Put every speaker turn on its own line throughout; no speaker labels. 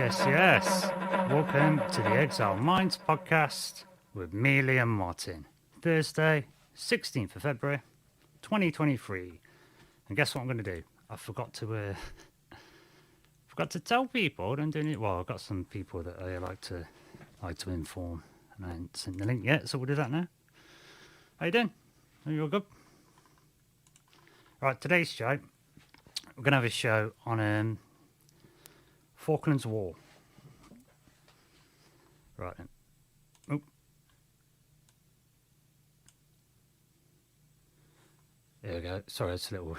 Yes. Welcome to the Exile Minds podcast with me, Liam Martin. Thursday, 16th of February, 2023. And guess what I'm going to do? I forgot to tell people. I'm doing it. Well, I've got some people that I like to inform, and I haven't sent the link yet, so we'll do that now. How you doing? Are you all good? Right, today's show, we're going to have a show on Falklands War. Right then. Oh. There we go. Sorry, it's a little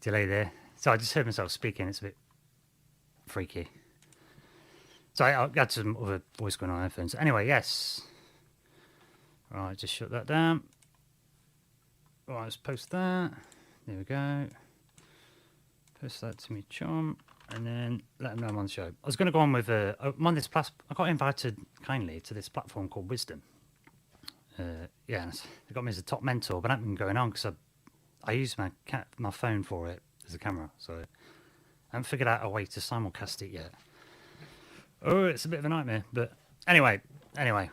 delay there. So I just heard myself speaking. It's a bit freaky. So I got some other voice going on headphones. Anyway, yes. Right, just shut that down. Right, let's post that. There we go. Post that to me, chum. And then let them know I'm on the show. I was going to go on with I'm on this I got invited kindly to this platform called Wisdom. They got me as a top mentor, but I haven't been going on because I use my phone for it as a camera, so I haven't figured out a way to simulcast it yet. Oh, it's a bit of a nightmare, but anyway,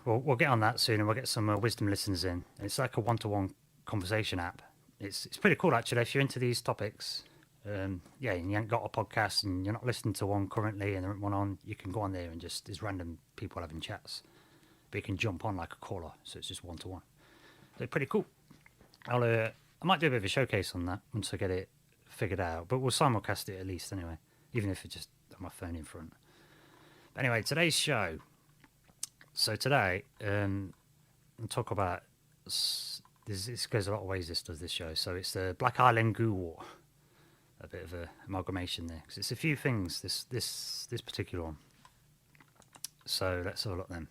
we'll get on that soon, and we'll get some Wisdom listeners in. It's like a one-to-one conversation app. It's pretty cool actually if you're into these topics. And you ain't got a podcast and you're not listening to one currently and there isn't one on, you can go on there and just, there's random people having chats. But you can jump on like a caller, so it's just one-to-one. So pretty cool. I might do a bit of a showcase on that once I get it figured out, but we'll simulcast it at least anyway, even if it's just on my phone in front. But anyway, today's show. So today, I'll talk about, this goes a lot of ways, this show. So it's the Black Island Goo War. A bit of a amalgamation there because it's a few things this particular one. So let's have a look then.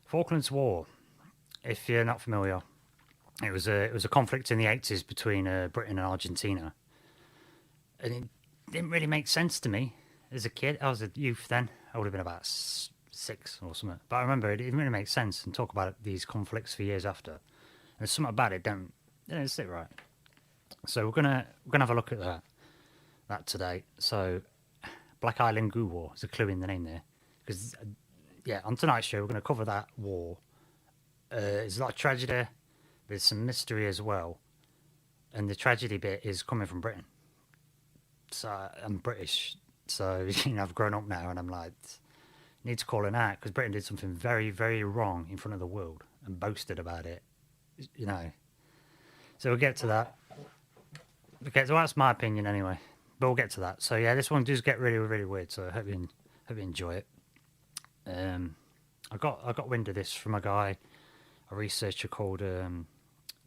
Falklands War, if you're not familiar, it was a conflict in the 80s between Britain and Argentina, and it didn't really make sense to me as a kid. I was a youth then. I would have been about 6 or something, but I remember it didn't really make sense and talk about these conflicts for years after. And there's something about it don't sit right. So we're gonna have a look at that today. So Black Island Goo War is a clue in the name there, because on tonight's show we're going to cover that war. There's a lot of tragedy, there's some mystery as well, and the tragedy bit is coming from Britain. So I'm British, so I've grown up now, and I'm like, need to call it out because Britain did something very, very wrong in front of the world and boasted about it. So we'll get to that. Okay, so that's my opinion anyway, but we'll get to that. So yeah, this one does get really, really weird. So I hope you enjoy it. I got wind of this from a researcher called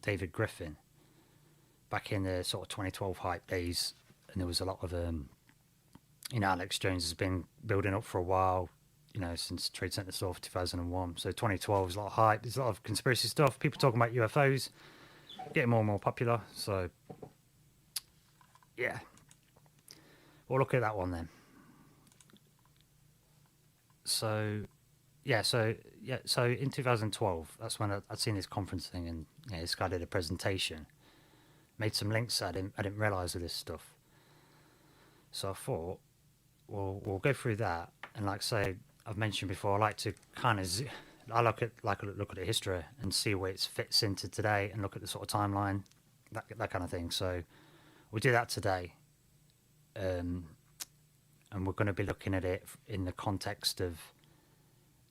David Griffin, back in the sort of 2012 hype days, and there was a lot of Alex Jones has been building up for a while, since Trade Center stuff 2001. So 2012 is a lot of hype. There's a lot of conspiracy stuff. People talking about UFOs, getting more and more popular. So. Yeah. We'll look at that one then. So, So in 2012, that's when I'd seen this conference thing, and this guy did a presentation, made some links. I didn't realize of this stuff, so I thought, well, we'll go through that, and like say I've mentioned before, I like to kind of I look at the history and see where it fits into today, and look at the sort of timeline, that kind of thing. So we'll do that today, and we're going to be looking at it in the context of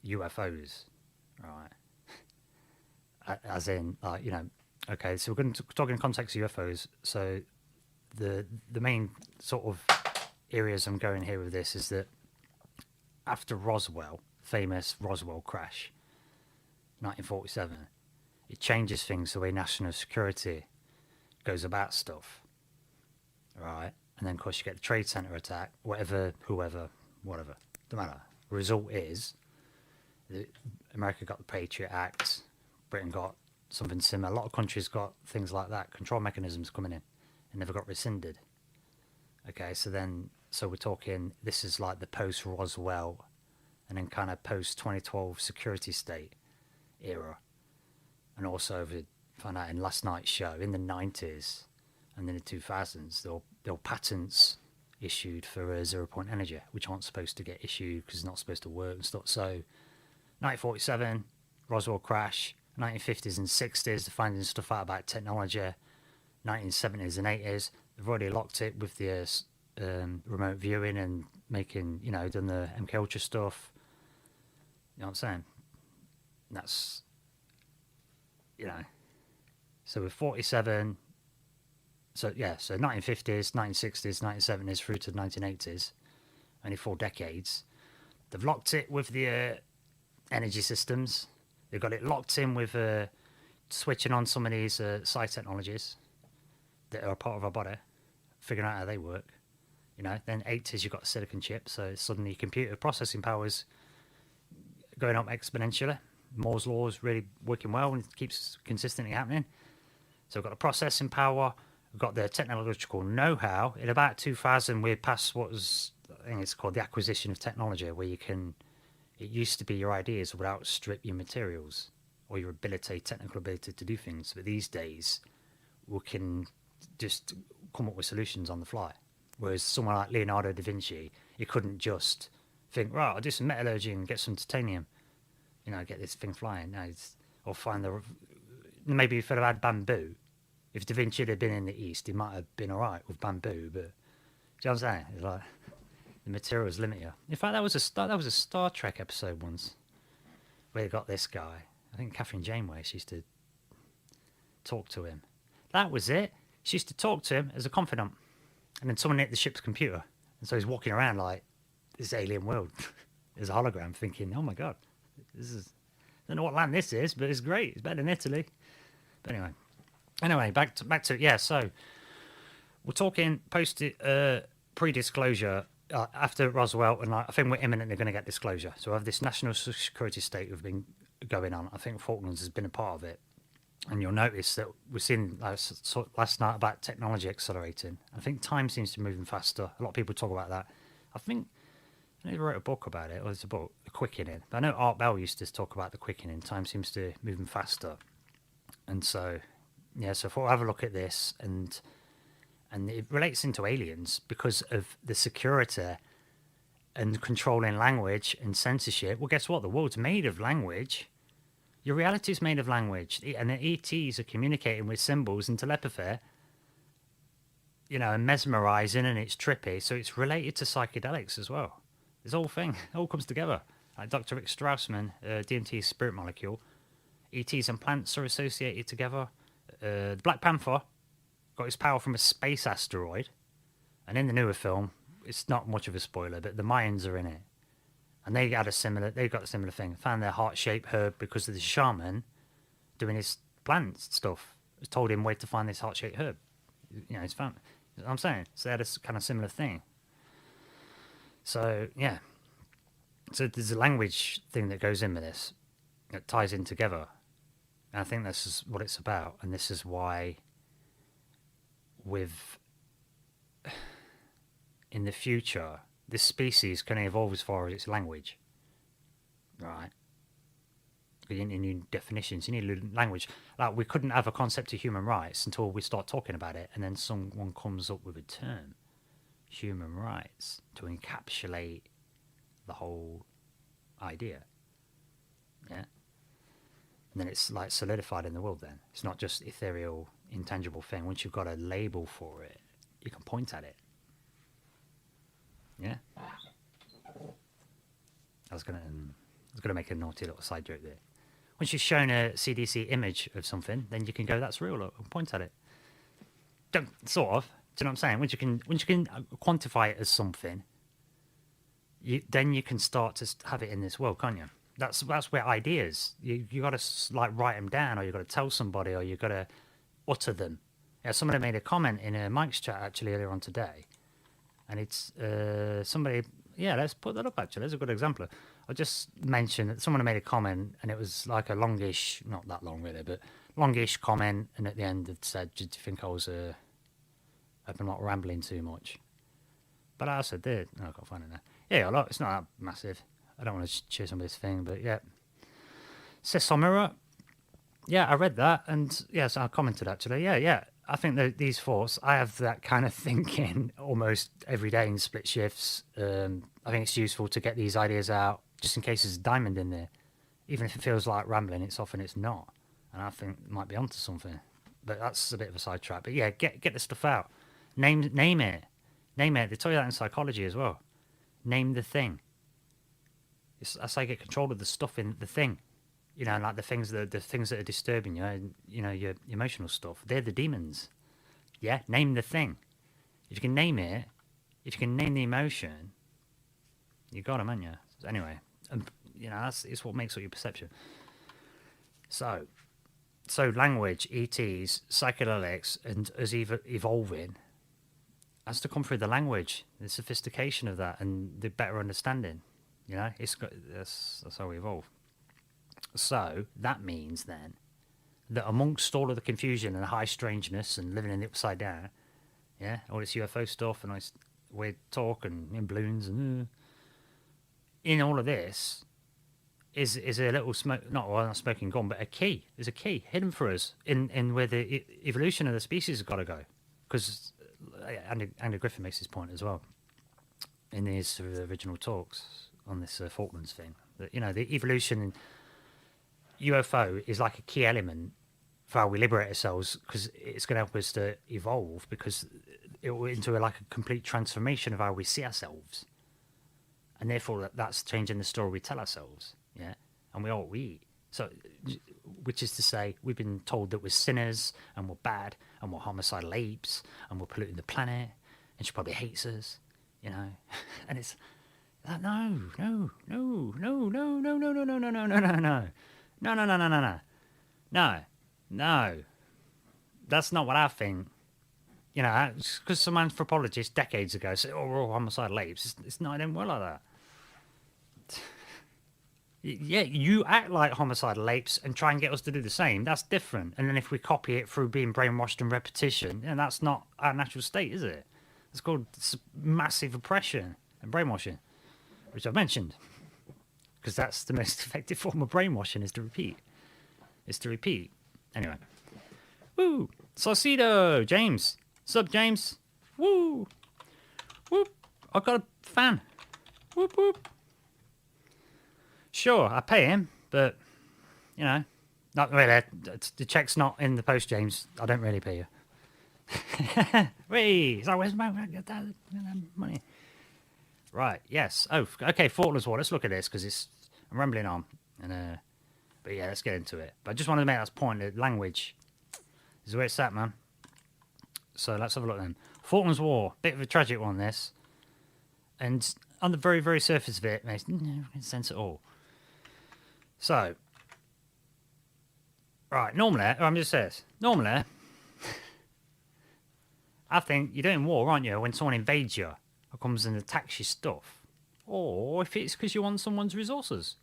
UFOs, right? As in, okay. So we're going to talk in context of UFOs. So the main sort of areas I'm going here with this is that after Roswell, famous Roswell crash, 1947, it changes things the way national security goes about stuff, right? And then, of course, you get the Trade Center attack, whatever, doesn't matter. The result is America got the Patriot Act, Britain got something similar. A lot of countries got things like that, control mechanisms coming in, and never got rescinded. Okay, so we're talking, this is like the post-Roswell and then kind of post-2012 security state era. And also, we found out in last night's show, in the 90s and in the 2000s, there were patents issued for zero-point energy, which aren't supposed to get issued because it's not supposed to work and stuff. So 1947, Roswell crash, 1950s and 60s, they're finding stuff out about technology, 1970s and 80s, they've already locked it with the remote viewing and making, done the MK Ultra stuff. You know what I'm saying? That's, so with 47, so 1950s, 1960s, 1970s through to the 1980s, only 4 decades. They've locked it with the energy systems. They've got it locked in with switching on some of these psi technologies that are a part of our body, figuring out how they work. Then 80s, you've got silicon chips, so suddenly computer processing powers going up exponentially. Moore's law is really working well and it keeps consistently happening. So we've got the processing power, we've got the technological know-how. In about 2000, we're past what was, I think it's called the acquisition of technology, where it used to be your ideas would outstrip your materials or your technical ability to do things. But these days, we can just come up with solutions on the fly. Whereas someone like Leonardo da Vinci, he couldn't just think, right, I'll do some metallurgy and get some titanium, get this thing flying. No, or find maybe if it had bamboo, if Da Vinci had been in the East, he might have been all right with bamboo. But do you know what I'm saying? It's like the materials limit you. In fact, that was a Star Trek episode once where they got this guy. I think Catherine Janeway. She used to talk to him. That was it. She used to talk to him as a confidant. And then someone hit the ship's computer. And so he's walking around like this alien world. There's a hologram thinking, oh my God, this is, I don't know what land this is, but it's great. It's better than Italy. But anyway, back to so we're talking pre-disclosure after Roswell, and I think we're imminently going to get disclosure. So we have this national security state we've been going on. I think Falklands has been a part of it. And you'll notice that we've seen last night about technology accelerating. I think time seems to be moving faster. A lot of people talk about that. I think they wrote a book about it, or it's a book, The Quickening. But I know Art Bell used to talk about the quickening. Time seems to be moving faster. And so, so if we'll have a look at this, and it relates into aliens because of the security and controlling language and censorship. Well, guess what? The world's made of language. Your reality is made of language, and the ETs are communicating with symbols and telepathy, and mesmerizing, and it's trippy. So it's related to psychedelics as well. This whole thing, it all comes together. Like Dr. Rick Strassman, DMT spirit molecule. ETs and plants are associated together. The Black Panther got his power from a space asteroid. And in the newer film, it's not much of a spoiler, but the Mayans are in it. And they got a similar thing. Found their heart-shaped herb because of the shaman doing his plant stuff. Told him where to find this heart-shaped herb. He's found. You know what I'm saying? So they had a kind of similar thing. So, yeah. So there's a language thing that goes in with this. That ties in together. And I think this is what it's about. And this is why in the future, this species can evolve as far as its language, right? You need new definitions. You need a language. Like, we couldn't have a concept of human rights until we start talking about it, and then someone comes up with a term, human rights, to encapsulate the whole idea. Yeah. And then it's like solidified in the world. Then it's not just ethereal, intangible thing. Once you've got a label for it, you can point at it. Yeah. I was gonna make a naughty little side joke there. Once you've shown a CDC image of something, then you can go, "That's real," and point at it. Don't sort of. Do you know what I'm saying? Once you can quantify it as something, then you can start to have it in this world, can't you? That's where ideas, you got to like write them down, or you got to tell somebody, or you got to utter them. Yeah, somebody made a comment in a Mike's chat actually earlier on today, and it's somebody. Yeah, let's put that up. Actually, there's a good example. I just mentioned that someone made a comment, and it was like a longish, not that long really, but longish comment, and at the end it said, "Do you think I was I've been not rambling too much?" But I said, "There, no, I can't find it now." Yeah, look, it's not that massive. I don't want to share somebody's thing, but yeah. Says Samura. Yeah, I read that, and yes, I commented actually. Yeah. I think that these thoughts, I have that kind of thinking almost every day in split shifts. I think it's useful to get these ideas out just in case there's a diamond in there. Even if it feels like rambling, it's often it's not. And I think it might be onto something. But that's a bit of a sidetrack. But yeah, get the stuff out. Name it. Name it. They tell you that in psychology as well. Name the thing. That's how you get control of the stuff in the thing. You know, like the things that are disturbing you, and, you know, your emotional stuff. They're the demons. Yeah, name the thing. If you can name it, if you can name the emotion, you got them, haven't you? Anyway, you know, it's what makes up your perception. So language, ETs, psychedelics, and us evolving has to come through the language, the sophistication of that, and the better understanding. You know, that's how we evolve. So that means then that amongst all of the confusion and high strangeness and living in the upside down, yeah, all this UFO stuff and all this weird talk and in balloons and in all of this is a little not smoking gun, but a key. There's a key hidden for us in where the evolution of the species has got to go. Because Andy Griffin makes this point as well in his original talks on this Falklands thing. That, you know, the evolution UFO is like a key element for how we liberate ourselves, because it's going to help us to evolve, because it will into like a complete transformation of how we see ourselves, and therefore that's changing the story we tell ourselves. Yeah, and we all we eat. So, which is to say, we've been told that we're sinners and we're bad and we're homicidal apes and we're polluting the planet, and she probably hates us, you know, and it's like, no. No, that's not what I think. You know, because some anthropologists decades ago said, "Oh, we're all homicidal apes." It's not even well like that. Yeah, you act like homicidal apes and try and get us to do the same. That's different. And then if we copy it through being brainwashed and repetition, that's not our natural state, is it? It's called massive oppression and brainwashing, which I've mentioned, because that's the most effective form of brainwashing, is to repeat. Anyway. Woo! Saucedo! James! Sup, James? Woo! Whoop! I got a fan. Whoop, whoop. Sure, I pay him, but, you know, not really. The check's not in the post, James. I don't really pay you. Wait, so where's my money? Right, yes. Oh, okay, Falklands War. Let's look at this, because I'm rambling on. But yeah, let's get into it. But I just wanted to make that point that language is where it's at, man. So let's have a look then. Falklands War, bit of a tragic one, this. And on the very, very surface of it makes no sense at all. So, right, normally, I'm just saying this. Normally, I think you're doing war, aren't you, when someone invades you or comes and attacks your stuff. Or if it's because you want someone's resources.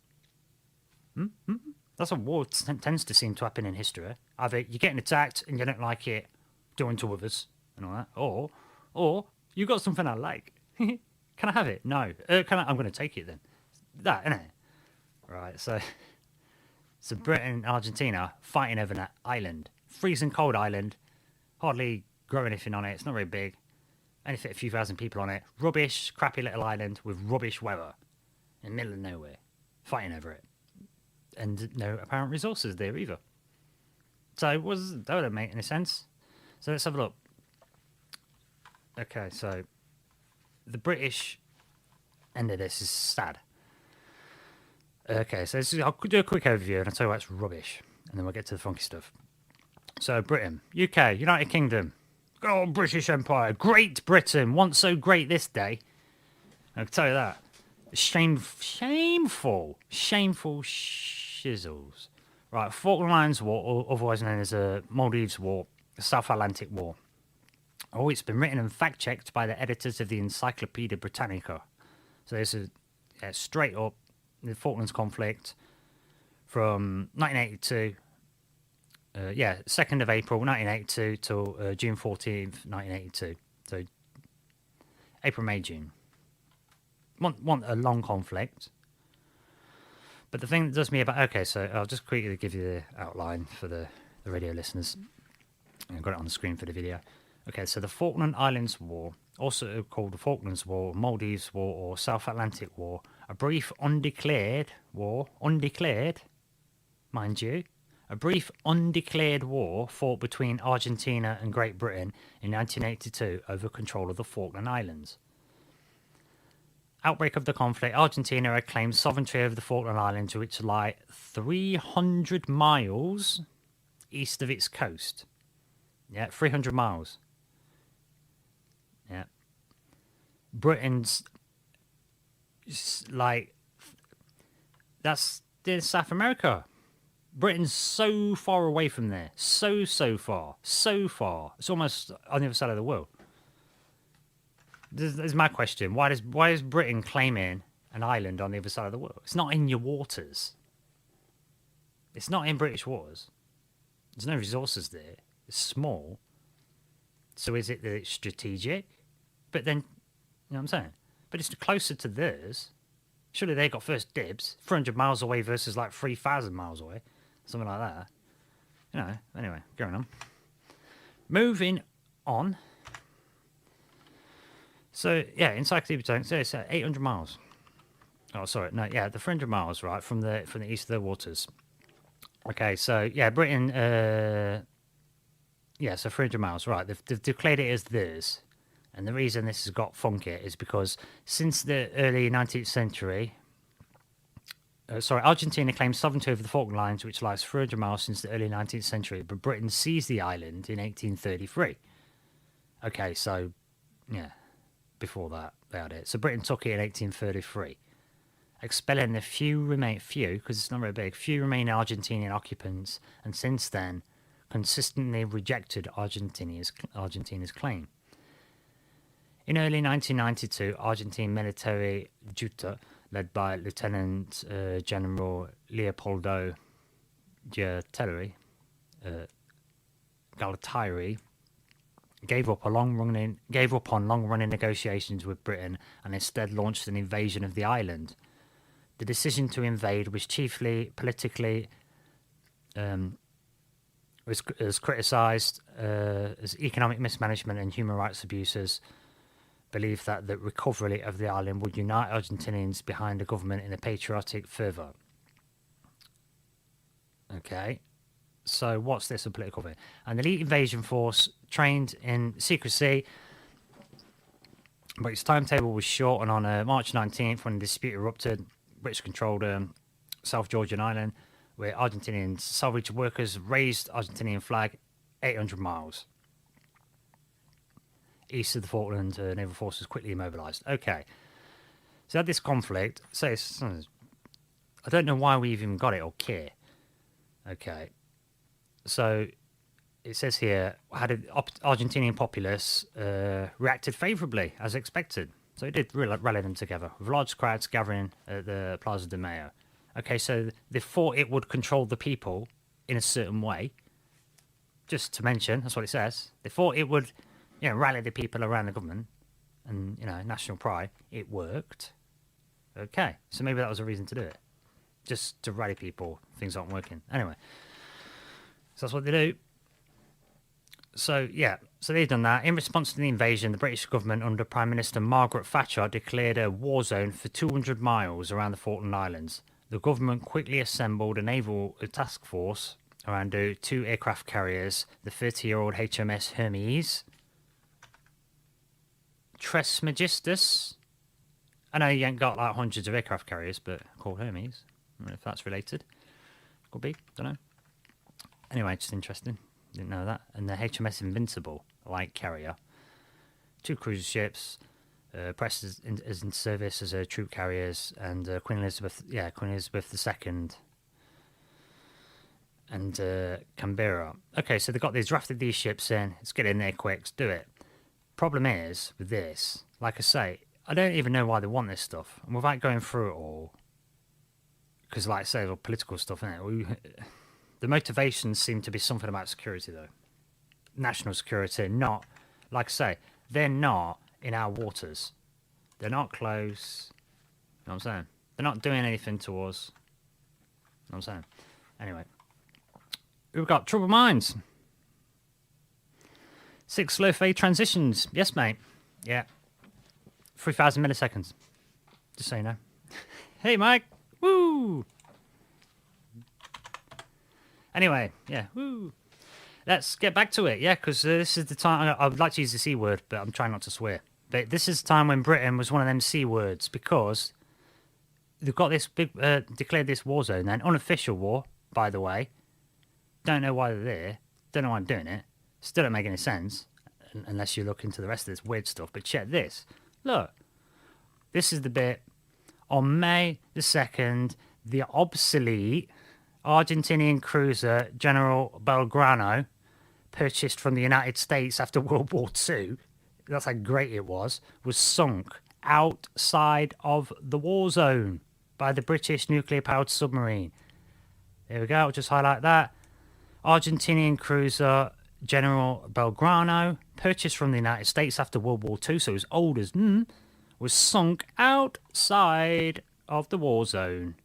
That's what war tends to seem to happen in history. Either you're getting attacked and you don't like it, doing to others and all that, or you got something I like. Can I have it? No. I'm going to take it then. That, innit? Right, so So Britain and Argentina fighting over that island. Freezing cold island. Hardly grow anything on it. It's not very big. Only fit a few thousand people on it. Rubbish, crappy little island with rubbish weather. In the middle of nowhere. Fighting over it. And no apparent resources there either. So that wouldn't make any sense. So let's have a look. Okay, so the British end of this is sad. Okay, so I'll do a quick overview and I'll tell you why it's rubbish. And then we'll get to the funky stuff. So Britain, UK, United Kingdom. Oh, British Empire. Great Britain. Once so great this day. I can tell you that. Shameful shizzles. Right, Falklands War, or otherwise known as the Maldives War, the South Atlantic War. Oh, it's been written and fact-checked by the editors of the Encyclopedia Britannica. So this is straight up the Falklands conflict from 1982. 2nd of April 1982 till June 14th, 1982. So April, May, June. Want a long conflict. But the thing that does me about... Okay, so I'll just quickly give you the outline for the radio listeners. I've got it on the screen for the video. Okay, so the Falkland Islands War, also called the Falklands War, Maldives War, or South Atlantic War, a brief undeclared war, mind you, a brief undeclared war fought between Argentina and Great Britain in 1982 over control of the Falkland Islands. Outbreak of the conflict, Argentina had claimed sovereignty over the Falkland Islands, which lie 300 miles east of its coast. Yeah, 300 miles. Yeah. Britain's like... That's South America. Britain's so far away from there. So far. It's almost on the other side of the world. This is my question. Why is Britain claiming an island on the other side of the world? It's not in your waters. It's not in British waters. There's no resources there. It's small. So is it that it's strategic? But then, you know what I'm saying? But it's closer to theirs. Surely they got first dibs. 400 miles away versus like 3,000 miles away. Something like that. You know, anyway, going on. Moving on. So, yeah, Encyclopedia Britannica, so it's 800 miles. Oh, sorry, no, yeah, the 300 miles, right, from the east of the waters. Okay, so, yeah, Britain, so 300 miles, right, they've declared it as theirs. And the reason this has got funky is because since the early 19th century, Argentina claimed sovereignty over the Falkland Islands, which lies 300 miles since the early 19th century, but Britain seized the island in 1833. Okay, so, yeah. Before that, they had it. So Britain took it in 1833, expelling the few, because it's not very big, few remaining Argentinian occupants, and since then, consistently rejected Argentina's claim. In early 1992, Argentine military junta, led by Lieutenant General Leopoldo Galtieri, gave up on long-running negotiations with Britain and instead launched an invasion of the island. The decision to invade was chiefly politically was criticised as economic mismanagement and human rights abuses. Believed that the recovery of the island would unite Argentinians behind the government in a patriotic fervour. Okay. So what's this, a political thing? An elite invasion force trained in secrecy, but its timetable was short, and on March 19th, when the dispute erupted, British-controlled South Georgian island, where Argentinian salvage workers raised Argentinian flag 800 miles east of the Falklands, naval forces quickly immobilised. Okay, so had this conflict. I don't know why we even got it or care. Okay. So it says here, how did Argentinian populace reacted favourably, as expected. So it did rally them together, with large crowds gathering at the Plaza de Mayo. Okay, so they thought it would control the people in a certain way. Just to mention, that's what it says. They thought it would, rally the people around the government and, national pride. It worked. Okay, so maybe that was a reason to do it. just to rally people. Things aren't working. Anyway, so that's what they do. So, yeah, so they've done that. In response to the invasion, the British government under Prime Minister Margaret Thatcher declared a war zone for 200 miles around the Falkland Islands. The government quickly assembled a naval task force around 2 aircraft carriers, the 30-year-old HMS Hermes, Trismegistus. I know you ain't got like hundreds of aircraft carriers, but called Hermes. I don't know if that's related. Could be, don't know. Anyway, just interesting. Didn't know that. And the HMS Invincible, a light carrier. 2 cruiser ships, pressed as in service as troop carriers, and Queen Elizabeth II, and Canberra. Okay, so they've drafted these ships in. Let's get in there quick. Let's do it. Problem is with this, like I say, I don't even know why they want this stuff, and without going through it all, because like I say, all political stuff, isn't it? The motivations seem to be something about security, though. National security, not, like I say, they're not in our waters. They're not close. You know what I'm saying? They're not doing anything to us. You know what I'm saying? Anyway. We've got Troubled Minds. 6 slow fade transitions. Yes, mate. Yeah. 3,000 milliseconds. Just so you know. Hey, Mike. Woo! Anyway, yeah, woo. Let's get back to it, yeah, because this is the time. I would like to use the C word, but I'm trying not to swear. But this is the time when Britain was one of them C words, because they've got this big, declared this war zone, then unofficial war, by the way. Don't know why they're there. Don't know why I'm doing it. Still don't make any sense, unless you look into the rest of this weird stuff. But check this. Look, this is the bit. On May the 2nd, the obsolete Argentinian cruiser General Belgrano, purchased from the United States after World War II, that's how great it was sunk outside of the war zone by the British nuclear-powered submarine. There we go, I'll just highlight that. Argentinian cruiser General Belgrano, purchased from the United States after World War II, so as old as was sunk outside of the war zone.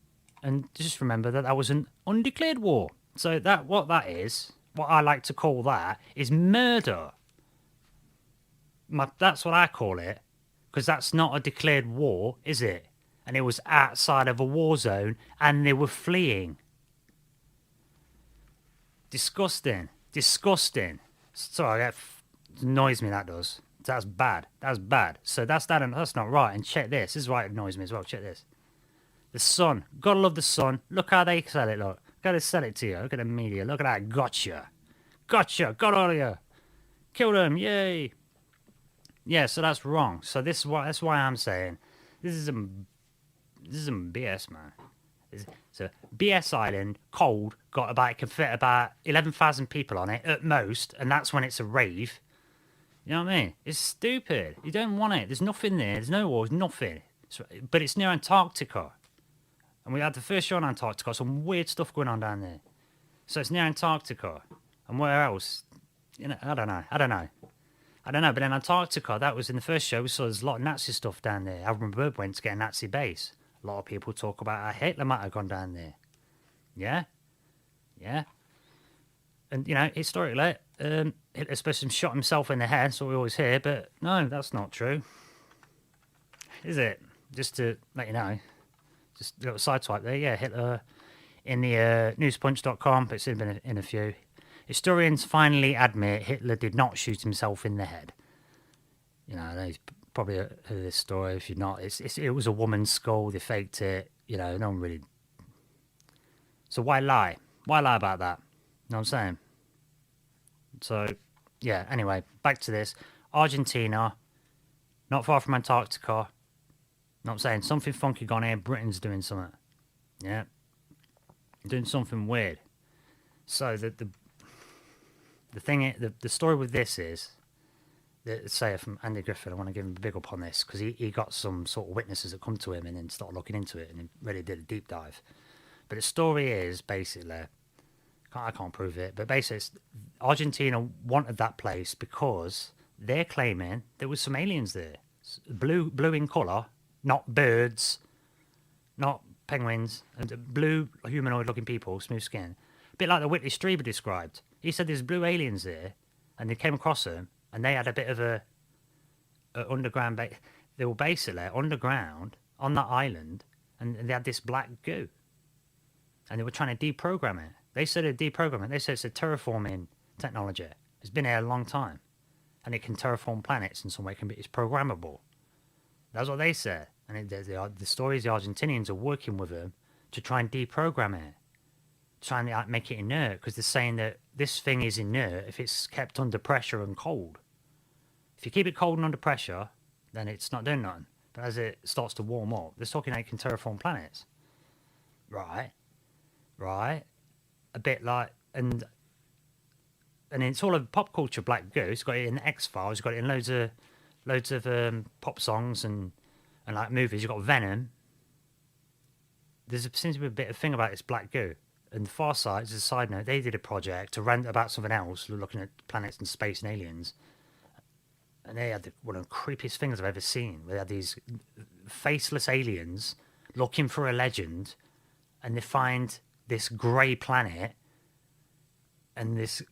And just remember that was an undeclared war. So what I like to call that, is murder. That's what I call it. Because that's not a declared war, is it? And it was outside of a war zone, and they were fleeing. Disgusting. Disgusting. Sorry, that annoys me, that does. That's bad. That's bad. So that's not right. And check this. This is why it annoys me as well. Check this. The Sun. Gotta love the Sun. Look how they sell it, look. Gotta sell it to you. Look at the media. Look at that. Gotcha. Gotcha. Got all of you. Kill them. Yay. Yeah, so that's wrong. So that's why I'm saying this is some BS, man. It's a BS island, cold, can fit about 11,000 people on it at most, and that's when it's a rave. You know what I mean? It's stupid. You don't want it. There's nothing there. There's no war. There's nothing. But it's near Antarctica. And we had the first show on Antarctica. Some weird stuff going on down there. So it's near Antarctica. And where else? You know, I don't know. But in Antarctica, that was in the first show. We saw there's a lot of Nazi stuff down there. Admiral Byrd went to get a Nazi base. A lot of people talk about how Hitler might have gone down there. Yeah? Yeah? And, you know, historically, Hitler supposed to shot himself in the head, so we always hear, but no, that's not true. Is it? Just to let you know. Just a little side swipe there. Yeah, Hitler in the newspunch.com, but it's been in a few. Historians finally admit Hitler did not shoot himself in the head. You know, you've probably heard this story. If you're not, it was a woman's skull. They faked it. You know, no one really. So why lie? Why lie about that? You know what I'm saying? So, yeah, anyway, back to this. Argentina, not far from Antarctica. Know what I'm saying? Something funky gone here. Britain's doing something. Yeah. Doing something weird. So, the story with this is, say from Andy Griffin, I want to give him a big up on this, because he got some sort of witnesses that come to him and then started looking into it and he really did a deep dive. But the story is basically, I can't prove it, but basically Argentina wanted that place because they're claiming there was some aliens there. Blue in colour, not birds, not penguins, and blue humanoid-looking people, smooth skin. A bit like the Whitley Strieber described. He said there's blue aliens there, and they came across them, and they had a bit of a underground. They were basically underground on that island, and they had this black goo, and they were trying to deprogram it. They said it deprogram it. They said it's a terraforming technology. It's been here a long time, and it can terraform planets in some way. It's programmable. That's what they said. And the story is the Argentinians are working with them to try and deprogram it, trying to make it inert, because they're saying that this thing is inert if it's kept under pressure and cold. If you keep it cold and under pressure, then it's not doing nothing. But as it starts to warm up, they're talking how it can terraform planets. Right. A bit like, and it's all of pop culture black goo. It's got it in X-Files. It's got it in loads of pop songs and like movies. You've got Venom. Seems to be a bit of thing about this black goo. And the Far Side, as a side note, they did a project to rant about something else, looking at planets and space and aliens. And they had one of the creepiest things I've ever seen. They had these faceless aliens looking for a legend, and they find this grey planet and this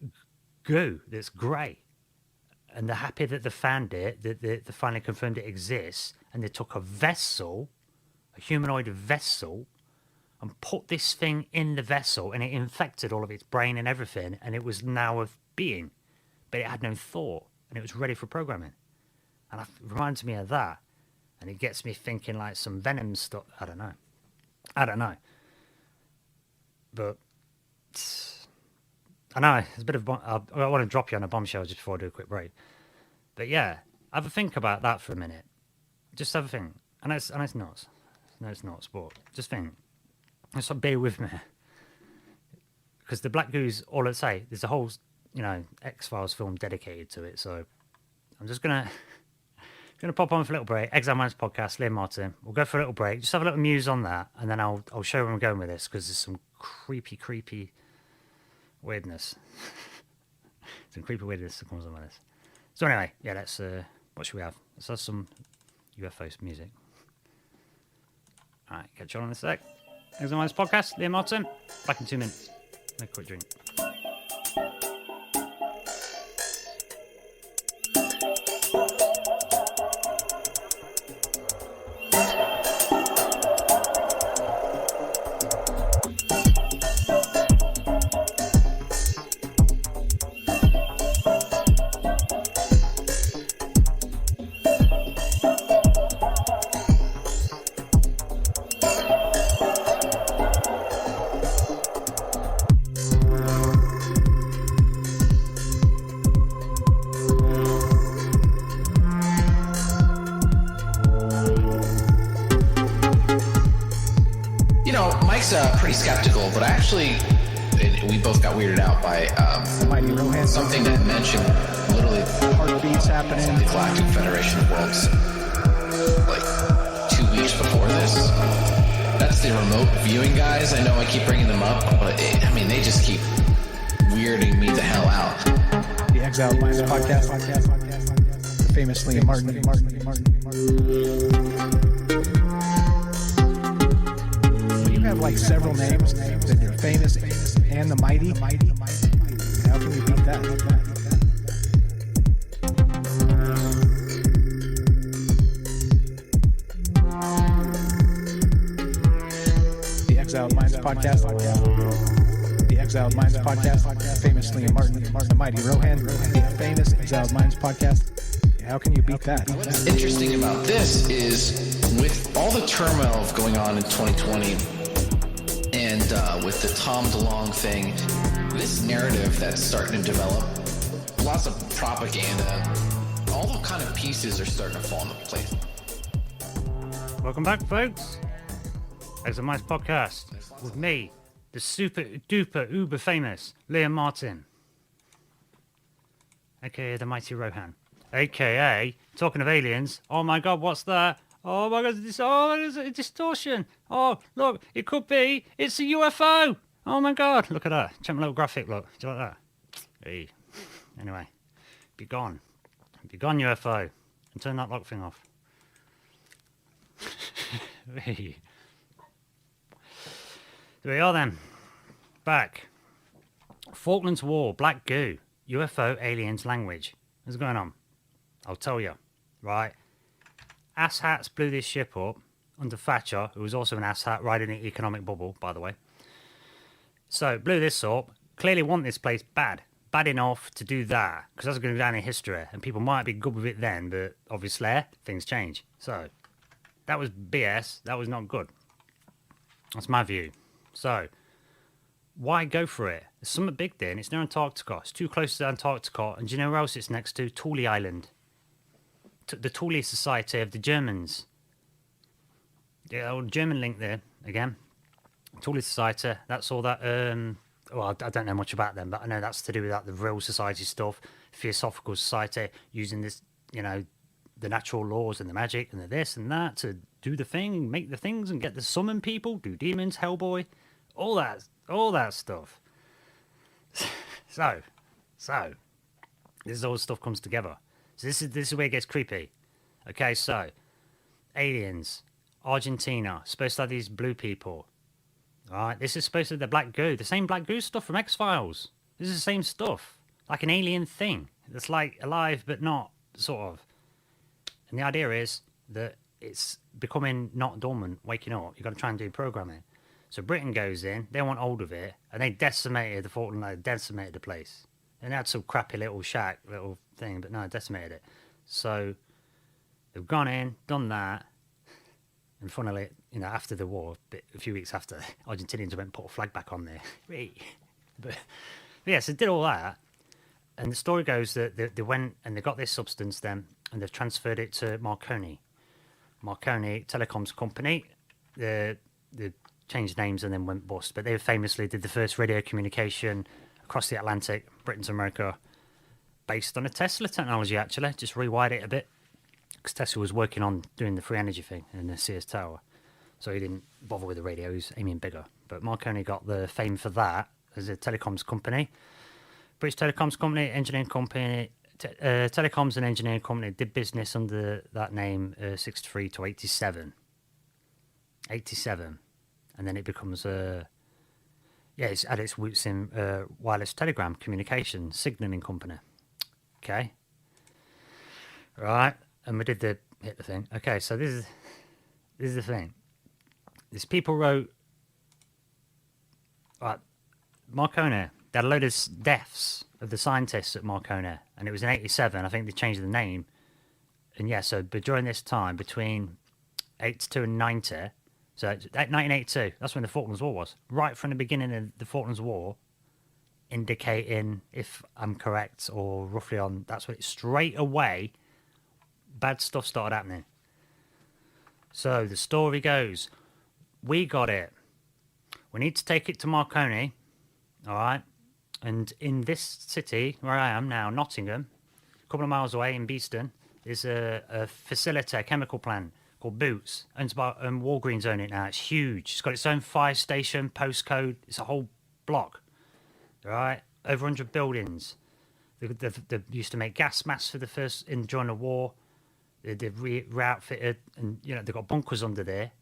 goo that's grey. And they're happy that they found it, that they finally confirmed it exists. And they took a vessel, a humanoid vessel, and put this thing in the vessel, and it infected all of its brain and everything, and it was now a being, but it had no thought, and it was ready for programming. And it reminds me of that, and it gets me thinking like some Venom stuff. I don't know. But I know it's a bit of. I want to drop you on a bombshell just before I do a quick break. But yeah, have a think about that for a minute. Just have a think. I know it's nuts. No, it's not. But just think. Just bear with me, because the black goo's all I say. There's a whole, X-Files film dedicated to it. So I'm just gonna pop on for a little break. Exile Minds podcast, Liam Martin. We'll go for a little break. Just have a little muse on that, and then I'll show where I'm going with this, because there's some creepy weirdness. Some creepy weirdness that comes on with this. So anyway, yeah, let's. What should we have? Let's have some UFOs music. All right, catch you on in a sec. Exile Minds podcast, Liam Martin. Back in 2 minutes. Make a quick drink.
Skeptical, but actually, we both got weirded out by something that mentioned literally
heartbeats happening.
The Galactic Federation of Worlds, like 2 weeks before this. That's the remote viewing guys. I know I keep bringing them up, but they just keep weirding me the hell out.
The Exile Minds podcast. Famously Martin. Have like several names that you're famous and the mighty. How can you beat that? The Exiled Minds podcast. The Exiled Minds podcast. Famously Martin, the mighty Rohan. The famous Exiled Minds podcast. How can you beat that?
What's interesting about this is, with all the turmoil going on in 2020, and with the Tom DeLonge thing, this narrative that's starting to develop, lots of propaganda, all the kind of pieces are starting to fall into place.
Welcome back, folks. Exile Minds podcast with me, the super duper uber famous Liam Martin, aka the mighty Rohan, aka talking of aliens. Oh my God, what's that? Oh my God, it's a distortion. Oh, look, it could be. It's a UFO. Oh my God, look at that. Check my little graphic, look. Do you like that? Hey. Anyway, be gone. Be gone, UFO. And turn that lock thing off. Hey. Here we are then. Back. Falklands War, black goo, UFO, aliens, language. What's going on? I'll tell you. Right. Asshats blew this ship up under Thatcher, who was also an asshat riding the economic bubble, by the way. So, blew this up. Clearly want this place bad. Bad enough to do that, because that's going to go down in history, and people might be good with it then, but obviously things change. So, that was BS. That was not good. That's my view. So, why go for it? There's something big there, and it's near Antarctica. It's too close to Antarctica, and do you know where else it's next to? Thule Island. The Thule Society of the Germans. The old German link there, again. Thule Society, that's all that... well, I don't know much about them, but I know that's to do with the real society stuff, Theosophical Society, using this, the natural laws and the magic and the this and that to do the thing, make the things and get the summon people, do demons, Hellboy, all that stuff. So, this all stuff comes together. So this is where it gets creepy. Okay, so, aliens, Argentina, supposed to have these blue people. Alright, this is supposed to be the black goo. The same black goo stuff from X-Files. This is the same stuff. Like an alien thing. That's like alive but not, sort of. And the idea is that it's becoming not dormant, waking up. You've got to try and do programming. So Britain goes in, they want hold of it, and they decimated the Falklands, decimated the place. And they had some crappy little shack, little thing, but no, decimated it. So they've gone in, done that. And funnily, after the war, a few weeks after, Argentinians went and put a flag back on there. but yeah, so they did all that. And the story goes that they went and they got this substance then, and they've transferred it to Marconi. Marconi Telecoms Company. They changed names and then went bust. But they famously did the first radio communication across the Atlantic, Britain to America, based on a Tesla technology, actually. Just rewired it a bit. Because Tesla was working on doing the free energy thing in the Sears Tower. So he didn't bother with the radio, he was aiming bigger. But Marconi got the fame for that as a telecoms company. British Telecoms Company, engineering company, telecoms and engineering company did business under that name 63 to 87. 87. And then it becomes, it's had its roots in wireless telegram communication, signalling company. Okay. Right. And we did hit the thing. Okay, so this is the thing. These people wrote, right, Marconi. They had a load of deaths of the scientists at Marconi, and it was in '87. I think they changed the name. And yeah, but during this time, between 82 and 90, so 1982, that's when the Falklands War was. Right from the beginning of the Falklands War, indicating, if I'm correct, or roughly on, that's when it straight away, bad stuff started happening. So the story goes, we got it. We need to take it to Marconi, all right? And in this city, where I am now, Nottingham, a couple of miles away in Beeston, is a facility, a chemical plant called Boots. Owns by Walgreens own it now. It's huge. It's got its own fire station, postcode. It's a whole block, all right? Over 100 buildings. They used to make gas masks for during the war. They've re-outfitted, and they've got bunkers under there.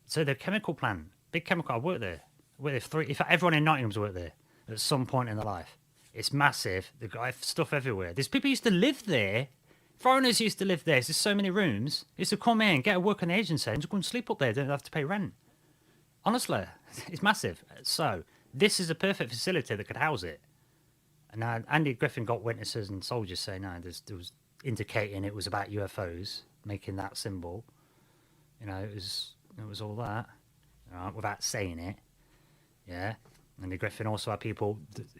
So the chemical plant, big chemical. I worked there. In fact, everyone in Nottingham's worked there at some point in their life. It's massive. They've got stuff everywhere. There's people who used to live there. Foreigners used to live there. There's so many rooms. They used to come in, get a work on the agency, and just go and sleep up there. Don't have to pay rent. Honestly, it's massive. So this is a perfect facility that could house it. And now Andy Griffin got witnesses and soldiers saying, no, there was indicating it was about UFOs, making that symbol. It was all that, right, without saying it. Yeah. And the Griffin also had people,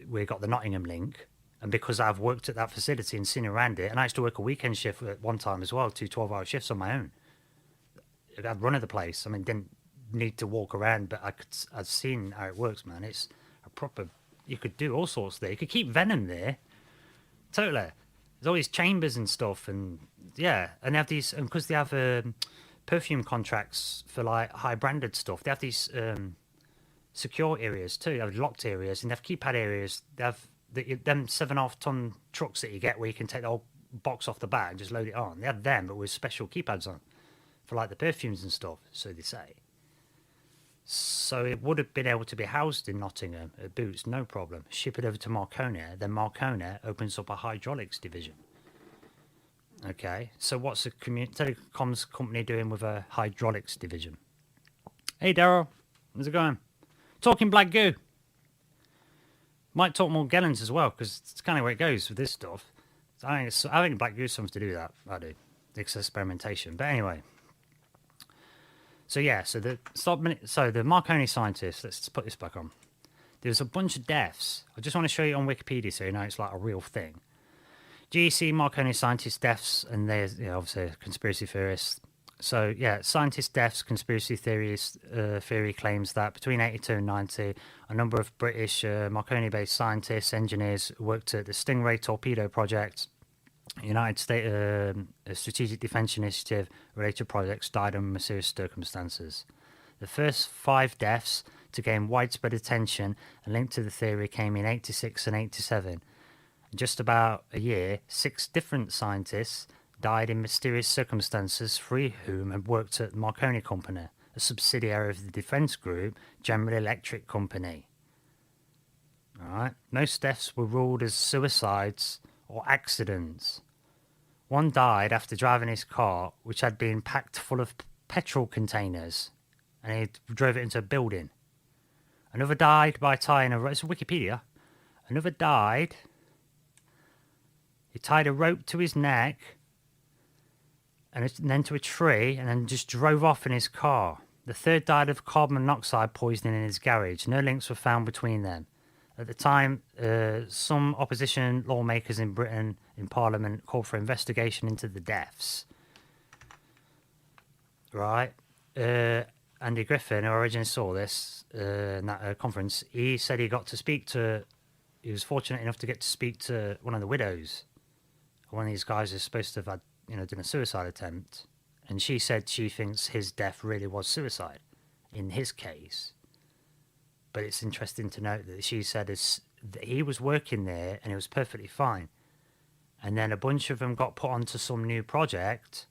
we got the Nottingham link, and because I've worked at that facility and seen around it, and I used to work a weekend shift at one time as well, 2 12-hour shifts on my own. I'd run of the place. I mean, didn't need to walk around, but I'd seen how it works, man. It's a proper, you could do all sorts there. You could keep venom there. Totally. There's all these chambers and stuff, and yeah, and they have these, and because they have perfume contracts for like high branded stuff, they have these secure areas too. They have locked areas, and they have keypad areas. They have them 7.5-ton trucks that you get where you can take the whole box off the back and just load it on. They have them, but with special keypads on for like the perfumes and stuff. So they say. So it would have been able to be housed in Nottingham at Boots, no problem. Ship it over to Marconi, then Marconi opens up a hydraulics division. Okay, so what's a telecoms company doing with a hydraulics division? Hey Daryl, how's it going? Talking black goo. Might talk more Gellens as well, because it's kind of where it goes with this stuff. I think black goo something to do with that. I do. It's experimentation. But anyway. So yeah, so the Marconi scientists, let's put this back on. There's a bunch of deaths. I just want to show you on Wikipedia so you know it's like a real thing. GEC Marconi scientist deaths, and there's obviously conspiracy theorists. So yeah, scientist deaths, conspiracy theory claims that between 82 and 90, a number of British Marconi-based scientists, engineers worked at the Stingray torpedo project, United States Strategic Defense Initiative related projects died under mysterious circumstances. The first 5 deaths to gain widespread attention and linked to the theory came in 86 and 87. In just about a year, 6 different scientists died in mysterious circumstances, 3 of whom had worked at the Marconi Company, a subsidiary of the defence group General Electric Company. All right. Most deaths were ruled as suicides or accidents. One died after driving his car, which had been packed full of petrol containers, and he drove it into a building. Another died by tying a rope. It's Wikipedia. Another died. He tied a rope to his neck and then to a tree, and then just drove off in his car. The third died of carbon monoxide poisoning in his garage. No links were found between them. At the time, some opposition lawmakers in Britain in Parliament called for investigation into the deaths. Right. Andy Griffin, who originally saw this in that conference, he said he was fortunate enough to get to speak to one of the widows. One of these guys is supposed to have had, done a suicide attempt. And she said she thinks his death really was suicide in his case. But it's interesting to note that she said that he was working there and it was perfectly fine. And then a bunch of them got put onto some new project.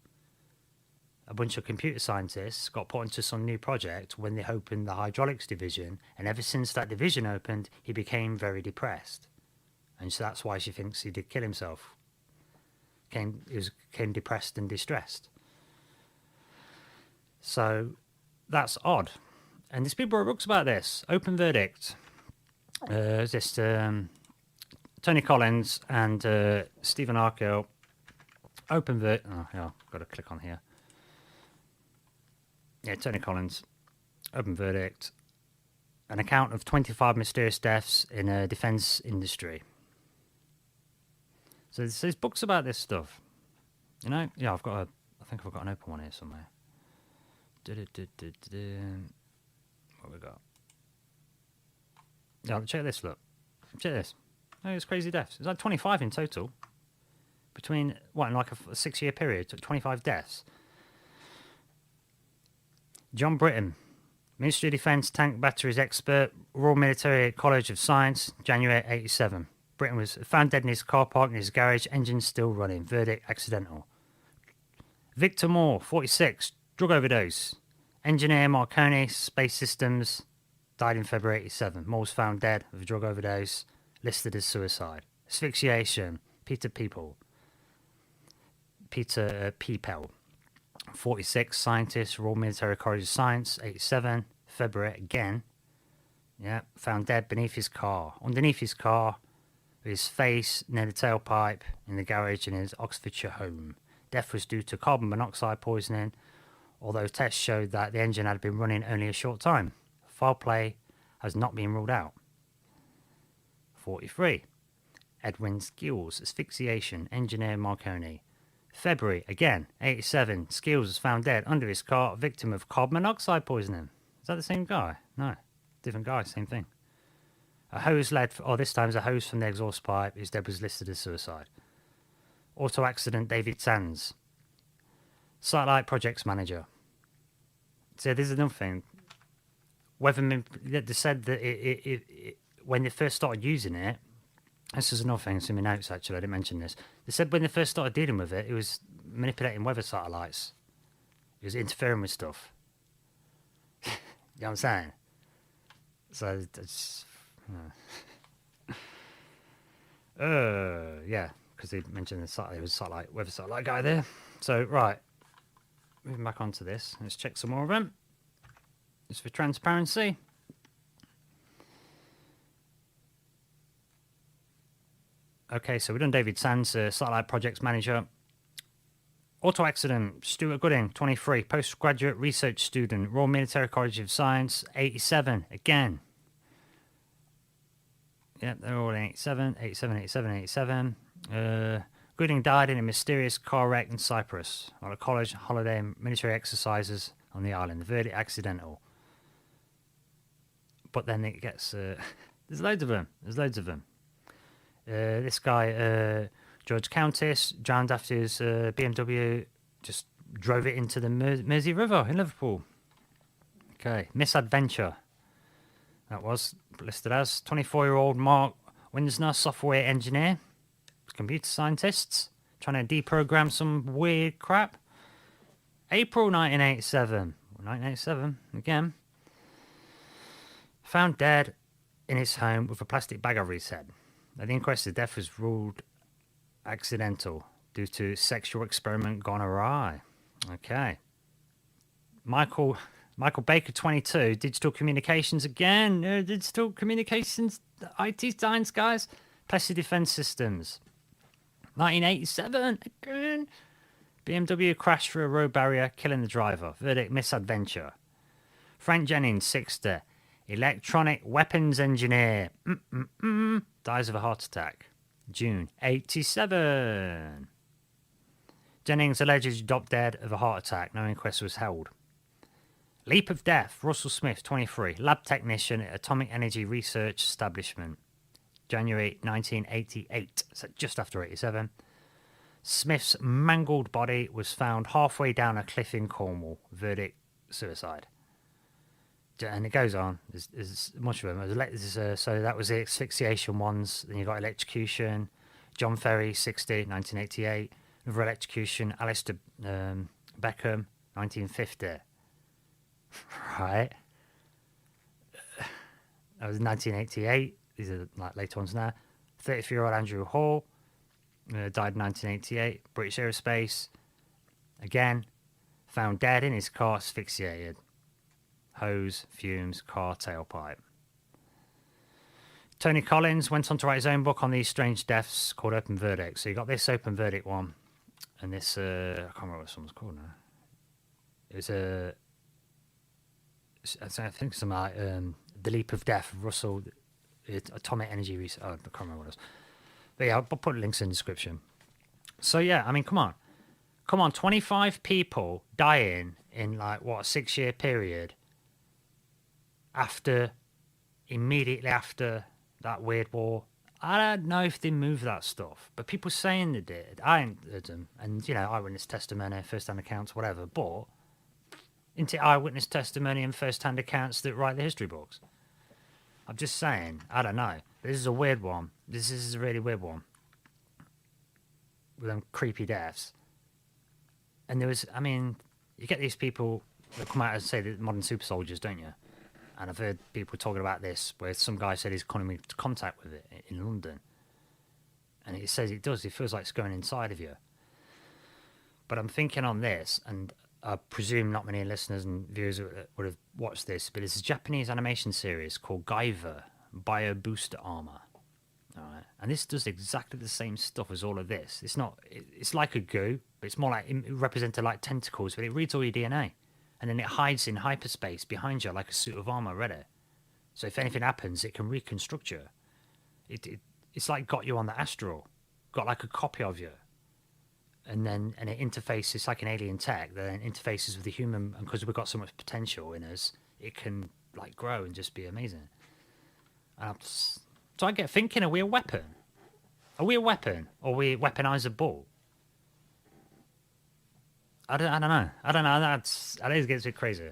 A bunch of computer scientists got put onto some new project when they opened the hydraulics division. And ever since that division opened, he became very depressed. And so that's why she thinks he did kill himself. He became depressed and distressed. So that's odd. And there's people who wrote books about this. Open Verdict. Tony Collins and Stephen Arkell. Open Verdict. Oh, yeah, I've got to click on here. Yeah, Tony Collins. Open Verdict. An account of 25 mysterious deaths in a defence industry. So there's books about this stuff. Yeah, I think I've got an open one here somewhere. What we got? Yeah, check this, look. Check this. Oh, it's crazy deaths. It's like 25 in total. Between, in like a 6-year period, 25 deaths. John Britton, Ministry of Defence Tank Batteries Expert, Royal Military College of Science, January 87. Britton was found dead in his car park in his garage, engine still running. Verdict, accidental. Victor Moore, 46, drug overdose. Engineer Marconi Space Systems, died in February 87. Moore was found dead of a drug overdose, listed as suicide. Asphyxiation, Peter People, 46, scientist, Royal Military College of Science, 87, February again. Yeah, found dead beneath his car. Underneath his car, with his face near the tailpipe in the garage in his Oxfordshire home. Death was due to carbon monoxide poisoning, although tests showed that the engine had been running only a short time. Foul play has not been ruled out. 43. Edwin Skills, asphyxiation, engineer Marconi. February, again, 87. Skills was found dead under his car, victim of carbon monoxide poisoning. Is that the same guy? No, different guy, same thing. A hose this time a hose from the exhaust pipe. His death was listed as suicide. Auto accident, David Sands. Satellite projects manager. So this is another thing. They said that when they first started using it, this is another thing, it's in my notes actually, I didn't mention this. They said when they first started dealing with it, it was manipulating weather satellites. It was interfering with stuff. You know what I'm saying? So it's yeah, because he mentioned there was a weather satellite guy there. So right, moving back onto this. Let's check some more of them. Just for transparency. Okay, so we've done David Sands, satellite projects manager. Auto accident, Stuart Gooding, 23, postgraduate research student, Royal Military College of Science, 87, again. Yeah, they're all in 87, 87, 87, 87. Gooding died in a mysterious car wreck in Cyprus on a college holiday and military exercises on the island. The verdict, accidental. But then it gets... there's loads of them. This guy, George Countess, drowned after his BMW just drove it into the Mersey River in Liverpool. Okay, misadventure. That was listed as 24-year-old Mark Winsner, software engineer, computer scientists, trying to deprogram some weird crap. April 1987. 1987, again. Found dead in his home with a plastic bag over his head. At the inquest, his death was ruled accidental due to sexual experiment gone awry. Okay. Michael Baker, 22, digital communications again. Digital communications, IT science, guys. Passive defense systems. 1987 again. BMW crashed through a road barrier, killing the driver. Verdict, misadventure. Frank Jennings, 60, electronic weapons engineer. Dies of a heart attack. June 87. Jennings allegedly dropped dead of a heart attack. No inquest was held. Leap of death. Russell Smith, 23, lab technician at Atomic Energy Research Establishment. January 1988. So just after 87. Smith's mangled body was found halfway down a cliff in Cornwall. Verdict, suicide. And it goes on. There's much of them. So that was the asphyxiation ones. Then you got electrocution. John Ferry, 60, 1988. Another electrocution. Alistair Beckham, 1950. Right. That was 1988. These are like later ones now. 33-year-old Andrew Hall died in 1988. British Aerospace. Again, found dead in his car, asphyxiated. Hose, fumes, car tailpipe. Tony Collins went on to write his own book on these strange deaths called Open Verdict. So you got this Open Verdict one, and this I can't remember what this one's called now. It was I think something like The Leap of Death, Russell, Atomic Energy Research. Oh, I can't remember what it was. But yeah, I'll put links in the description. So yeah, I mean, come on, 25 people dying in like what, a 6-year period. Immediately after that weird war. I don't know if they moved that stuff, but people saying they did. I ain't heard them. And, you know, eyewitness testimony, first-hand accounts, whatever. But into eyewitness testimony and first-hand accounts that write the history books. I'm just saying, I don't know. This is a weird one. This is a really weird one. With them creepy deaths. And there was, I mean, you get these people that come out and say that modern super soldiers, don't you? And I've heard people talking about this, where some guy said he's coming into contact with it in London. And it says it does. It feels like it's going inside of you. But I'm thinking on this, and I presume not many listeners and viewers would have watched this, but it's a Japanese animation series called Gaiva, Bio Booster Armor. All right. And this does exactly the same stuff as all of this. It's like a goo, but it's more like, it represented like tentacles, but it reads all your DNA. And then it hides in hyperspace behind you like a suit of armor ready. So if anything happens, it can reconstruct you. It's like got you on the astral, got like a copy of you. And it interfaces like an alien tech that then interfaces with the human, and because we've got so much potential in us, it can like grow and just be amazing. So I get thinking, are we a weapon? Are we a weapon? Or we weaponize a ball? I don't know. I think it gets a bit crazy.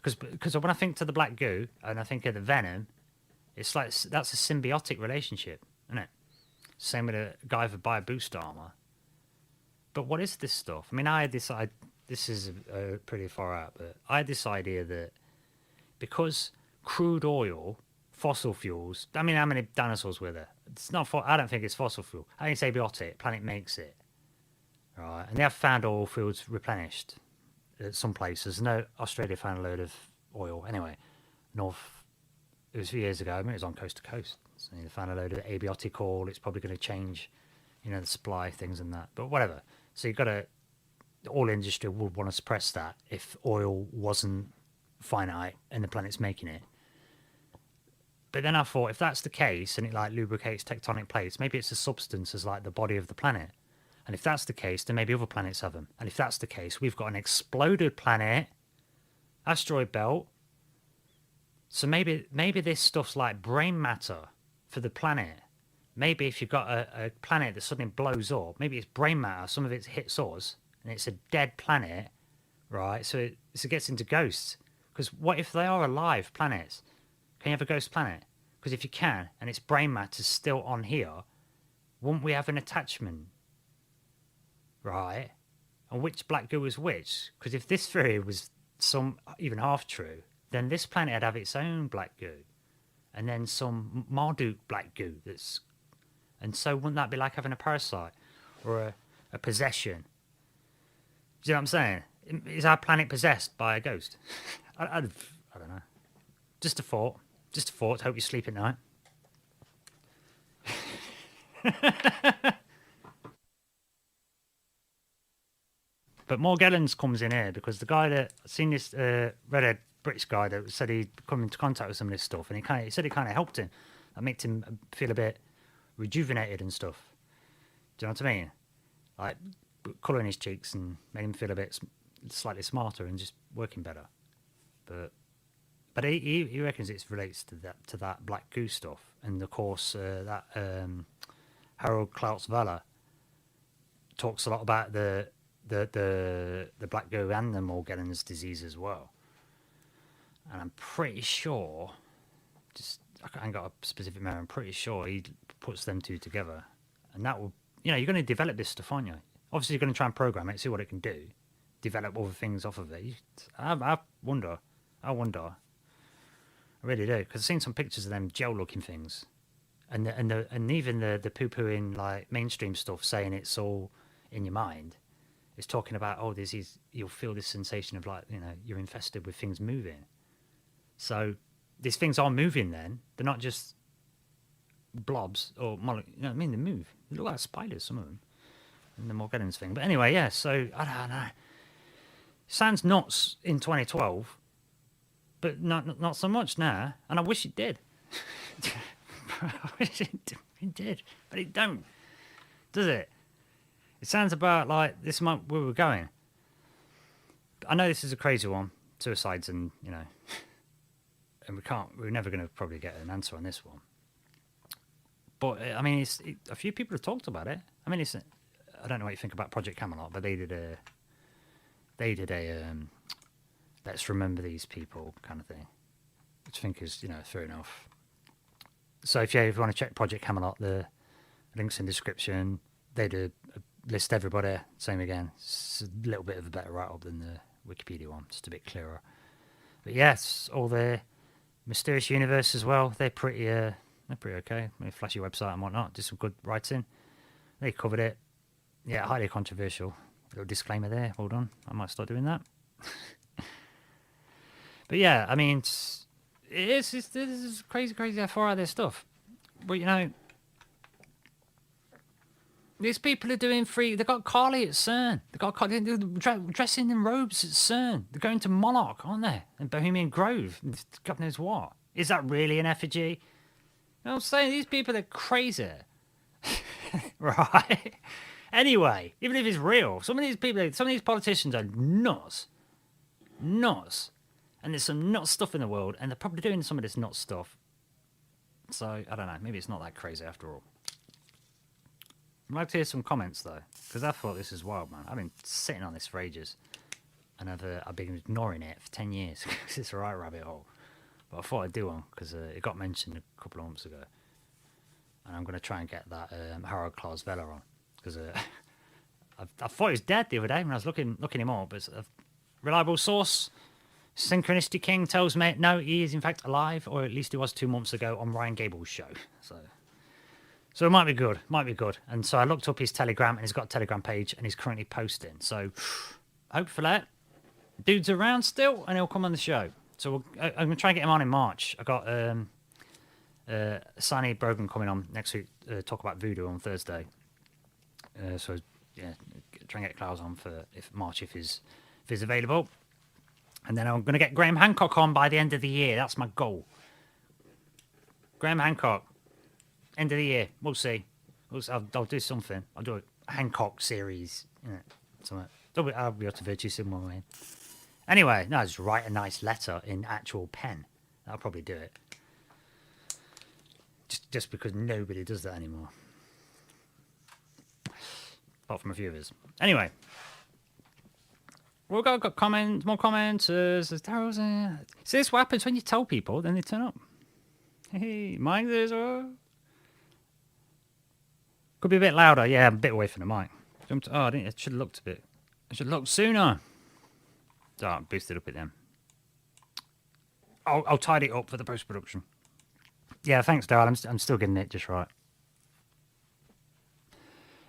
Because when I think to the black goo and I think of the venom, it's like that's a symbiotic relationship, isn't it? Same with a guy with bio boost armor. But what is this stuff? I mean, this is pretty far out, but I had this idea that because crude oil, fossil fuels. I mean, how many dinosaurs were there? It's not. I don't think it's fossil fuel. I think it's abiotic. Planet makes it, right? And they have found oil fields replenished at some places. No, Australia found a load of oil. Anyway, North. It was a few years ago. I mean, it was on coast to coast. So they found a load of abiotic oil. It's probably going to change, the supply things and that. But whatever. So you've got to. The oil industry would want to suppress that if oil wasn't finite and the planet's making it. But then I thought, if that's the case and it like lubricates tectonic plates, maybe it's a substance as like the body of the planet. And if that's the case, then maybe other planets have them. And if that's the case, we've got an exploded planet, asteroid belt. So maybe this stuff's like brain matter for the planet. Maybe if you've got a planet that suddenly blows up, maybe it's brain matter, some of it hits us, and it's a dead planet, right? So it gets into ghosts. Because what if they are alive planets? Can you have a ghost planet? Because if you can, and its brain matter is still on here, wouldn't we have an attachment? Right? And which black goo is which? Because if this theory was even half true, then this planet would have its own black goo. And then some Marduk black goo and so wouldn't that be like having a parasite or a possession? Do you know what I'm saying? Is our planet possessed by a ghost? I don't know. Just a thought. Just a thought. Hope you sleep at night. But Morgellons comes in here because the guy that seen this redhead British guy that said he'd come into contact with some of this stuff, and he said it kind of helped him. That made him feel a bit rejuvenated and stuff. Do you know what I mean? Like colour in his cheeks and made him feel a bit slightly smarter and just working better. But he reckons it relates to that black goo stuff, and of course that Harold Klaus-Weller talks a lot about the black goo and the Morgellons disease as well. And I'm pretty sure, I ain't got a specific memory, I'm pretty sure he puts them two together, and that will, you're going to develop this stuff, aren't you? Obviously, you're going to try and program it, see what it can do, develop other things off of it. I wonder. I really do, because I've seen some pictures of them gel-looking things, and even the poo-pooing like mainstream stuff saying it's all in your mind. It's talking about you'll feel this sensation of like you're infested with things moving. So these things are moving. Then they're not just blobs or you know what I mean? They move. They look like spiders, some of them, and the Morgellons thing. But anyway, yeah. So I don't know. Sounds nuts in 2012. But not so much now, and I wish it did. I wish it did, but it don't, does it? It sounds about like this month where we're going. I know this is a crazy one, suicides, and and we're never going to probably get an answer on this one. But I mean, a few people have talked about it. I mean, I don't know what you think about Project Camelot, but they did a let's remember these people kind of thing, which I think is, fair enough. So if you want to check Project Camelot, the link's in the description. They do list everybody, same again. It's a little bit of a better write-up than the Wikipedia one, just a bit clearer. But yes, all the Mysterious Universe as well, they're pretty okay. Maybe flashy website and whatnot, just some good writing. They covered it. Yeah, highly controversial. Little disclaimer there, hold on. I might start doing that. But yeah, I mean, this is crazy how far out their stuff. But these people are doing free. They got Carly at CERN. They got Carly dressing in robes at CERN. They're going to Monarch, aren't they? And Bohemian Grove. God knows what. Is that really an effigy? You know what I'm saying? These people are crazy, right? Anyway, even if it's real, some of these politicians are nuts. And there's some nuts stuff in the world, and they're probably doing some of this nuts stuff. So, I don't know. Maybe it's not that crazy after all. I'd like to hear some comments, though, because I thought this is wild, man. I've been sitting on this for ages, and I've been ignoring it for 10 years, because it's a right rabbit hole. But I thought I'd do one, because it got mentioned a couple of months ago. And I'm going to try and get that Harold Klaus-Weller on, because I thought he was dead the other day when I was looking him up. It's a reliable source. Synchronicity King tells me no, he is in fact alive, or at least he was 2 months ago on Ryan Gable's show. So it might be good, And so I looked up his Telegram, and he's got a Telegram page, and he's currently posting. So hopefully, dude's around still, and he'll come on the show. So I'm going to try and get him on in March. I got Sani Brogan coming on next week, talk about voodoo on Thursday. So yeah, try and get Klaus on for March if he's available. And then I'm going to get Graham Hancock on by the end of the year. That's my goal. Graham Hancock, end of the year. We'll see. I'll do something. I'll do a Hancock series. Something. I'll be able to virtue some way. Anyway, no, just write a nice letter in actual pen. That'll probably do it. Just because nobody does that anymore. Apart from a few of us. Anyway. We've got comments, more comments. Says Daryl's in. See, this what happens when you tell people, then they turn up. Hey, Mike there as well. Could be a bit louder. Yeah, I'm a bit away from the mic. I should have looked a bit. I should have looked sooner. So boost it up at them. I'll tidy it up for the post-production. Yeah, thanks, Daryl. I'm still getting it just right.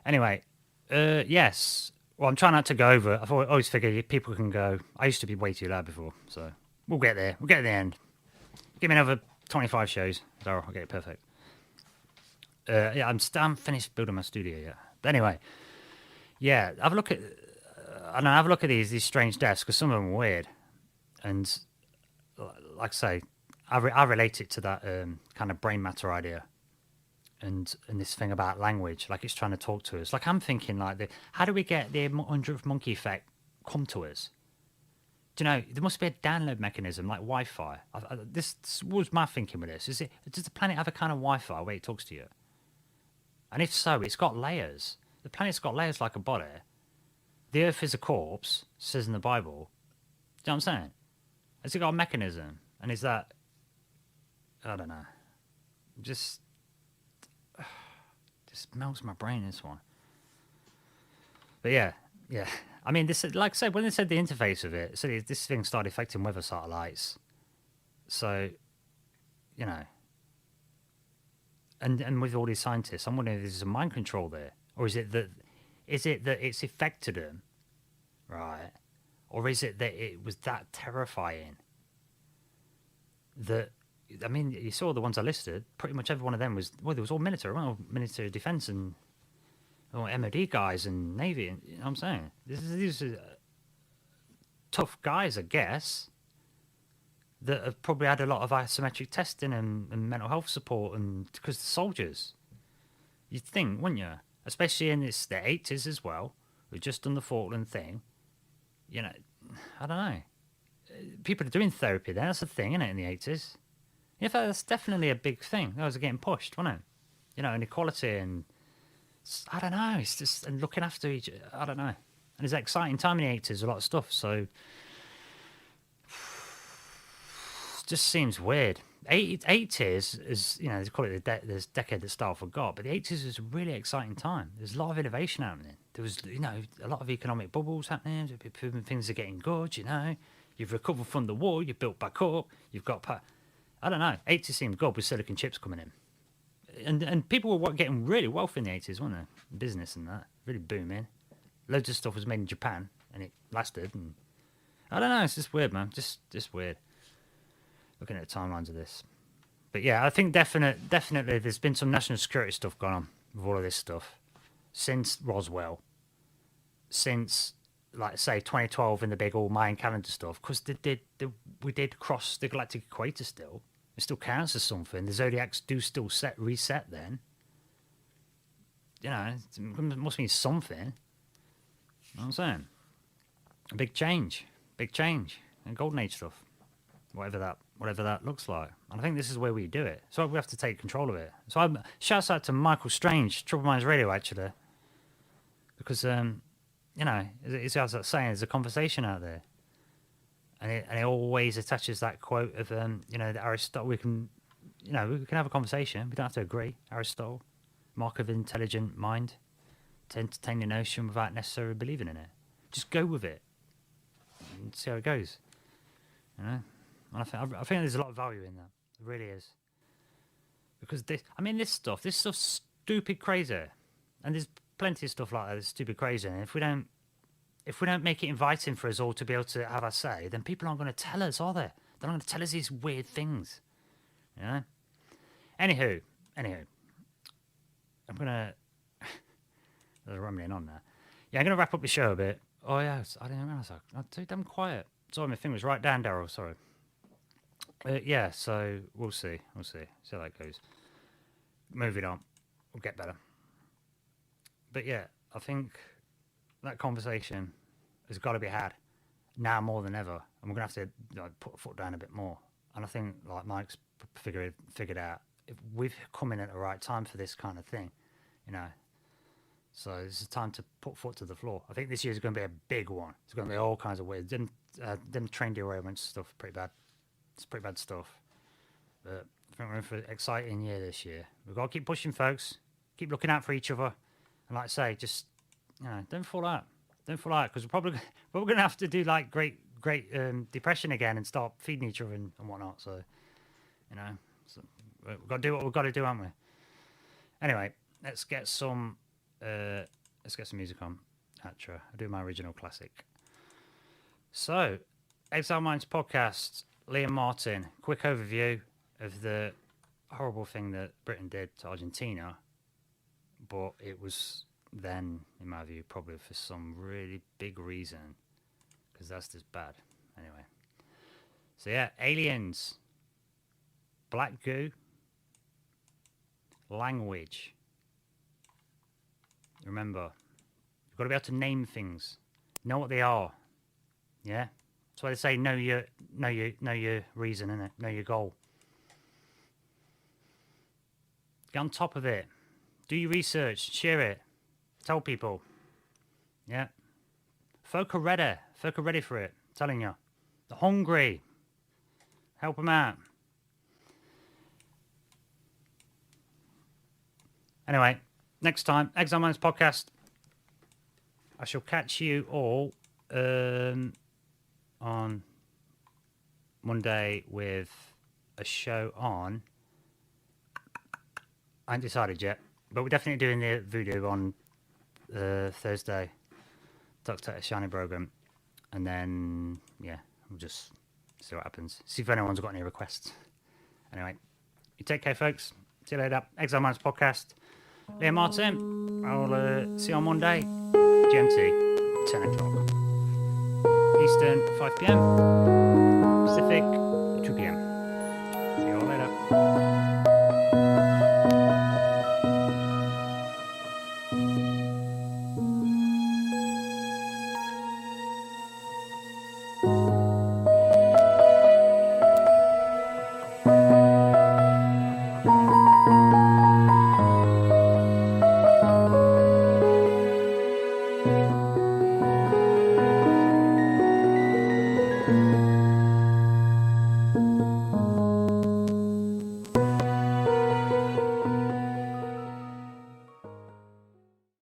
Anyway, yes. Well, I'm trying not to go over. I always figure people can go. I used to be way too loud before, so we'll get there. We'll get to the end. Give me another 25 shows. Daryl, I'll get it perfect. Yeah, I'm finished building my studio yet. But anyway, yeah, have a look at these strange deaths because some of them are weird, and like I say, I relate it to that kind of brain matter idea, and this thing about language, like it's trying to talk to us. Like I'm thinking, like how do we get the 100th monkey effect come to us? Do you know there must be a download mechanism like Wi-Fi? This was my thinking with this. Does the planet have a kind of Wi-Fi where it talks to you? And if so, it's got layers. The planet's got layers like a body. The Earth is a corpse, says in the Bible. Do you know what I'm saying? Has it got a mechanism? And is that... I don't know. Just melts my brain, this one. But yeah. I mean, this, like I said, when they said the interface of it, so this thing started affecting weather satellites. So, you know... And with all these scientists, I'm wondering if there's a mind control there, or is it that it's affected them, right? Or is it that it was that terrifying that I mean, you saw the ones I listed. Pretty much every one of them was there was all military, military defense and MOD guys and Navy. And, you know what I'm saying? These are tough guys, I guess, that have probably had a lot of isometric testing and mental health support, and because the soldiers, you'd think, wouldn't you? Especially in the 80s as well, we've just done the Falkland thing. You know, I don't know. People are doing therapy then. That's the thing, isn't it, in the 80s? In fact, that's definitely a big thing. Those are getting pushed, wasn't it? You know, inequality and, I don't know, it's just, and looking after each, I don't know. And it's an exciting time in the 80s, a lot of stuff, so... just seems weird. 80s is, you know, they call it this decade that style forgot, but the 80s was a really exciting time. There's a lot of innovation happening. There was, you know, a lot of economic bubbles happening. Things are getting good, you know. You've recovered from the war. You've built back up. You've got, I don't know. 80s seemed good with silicon chips coming in, and people were getting really wealthy in the 80s, weren't they? Business and that really booming. Loads of stuff was made in Japan, and it lasted. And I don't know. It's just weird, man. Just weird. Looking at the timelines of this. But yeah, I think definitely there's been some national security stuff going on with all of this stuff since Roswell, since, like, say, 2012 in the big all Mayan calendar stuff, because we did cross the galactic equator still. It still counts as something. The zodiacs do still reset then. You know, it must mean something. You know what I'm saying? A big change. And Golden Age stuff. Whatever that looks like. And I think this is where we do it. So we have to take control of it. So shouts out to Michael Strange, Trouble Minds Radio, actually. Because, you know, it's as I'm saying, there's a conversation out there. And it always attaches that quote of, you know, that Aristotle, we can have a conversation. We don't have to agree. Aristotle, mark of intelligent mind, to entertain the notion without necessarily believing in it. Just go with it and see how it goes. You know, and I think there's a lot of value in that. It really is. Because this stuff's stupid crazy, and there's plenty of stuff like that that's stupid crazy. And if we don't make it inviting for us all to be able to have our say, then people aren't going to tell us, are they? They're not going to tell us these weird things. You know? Anywho, I'm going to... There's rambling on there. Yeah, I'm going to wrap up the show a bit. Oh, yeah, I didn't realise I'm too damn quiet. Sorry, my thing was right down, Daryl, sorry. Yeah, so we'll see. See how that goes. Moving on. We'll get better. But yeah, I think that conversation has got to be had now more than ever. And we're going to have to put a foot down a bit more. And I think, like Mike's figured out, if we've come in at the right time for this kind of thing, you know. So this is time to put foot to the floor. I think this year is going to be a big one. It's going to be all kinds of weird. Them train derailment stuff, pretty bad. It's pretty bad stuff. But I think we're in for an exciting year this year. We've got to keep pushing, folks. Keep looking out for each other. And like I say, just, don't fall out. Don't fall out, because we're probably going to have to do like great depression again and start feeding each other and whatnot. So, we've got to do what we've got to do, haven't we? Anyway, let's get some music on. Atra. I'll do my original classic. So, Exile Minds podcast, Liam Martin, quick overview of the horrible thing that Britain did to Argentina, but it was then, in my view, probably for some really big reason, because that's just bad. Anyway, so yeah, aliens, black goo, language. Remember, you've got to be able to name things, know what they are. Yeah, that's why they say know your reason, innit? Know your goal. Get on top of it. Do your research. Share it. Tell people. Yeah. Folk are ready for it. I'm telling you. They're hungry. Help them out. Anyway, next time, Exile Minds podcast. I shall catch you all on Monday with a show on... I haven't decided yet, but we're definitely doing the voodoo on Thursday. Dr. Shiny program. And then, yeah, we'll just see what happens. See if anyone's got any requests. Anyway, you take care, folks. See you later. Exile Minds podcast. Liam Martin. I'll see you on Monday. GMT, 10 o'clock. Eastern, 5 p.m. Pacific, 2 p.m.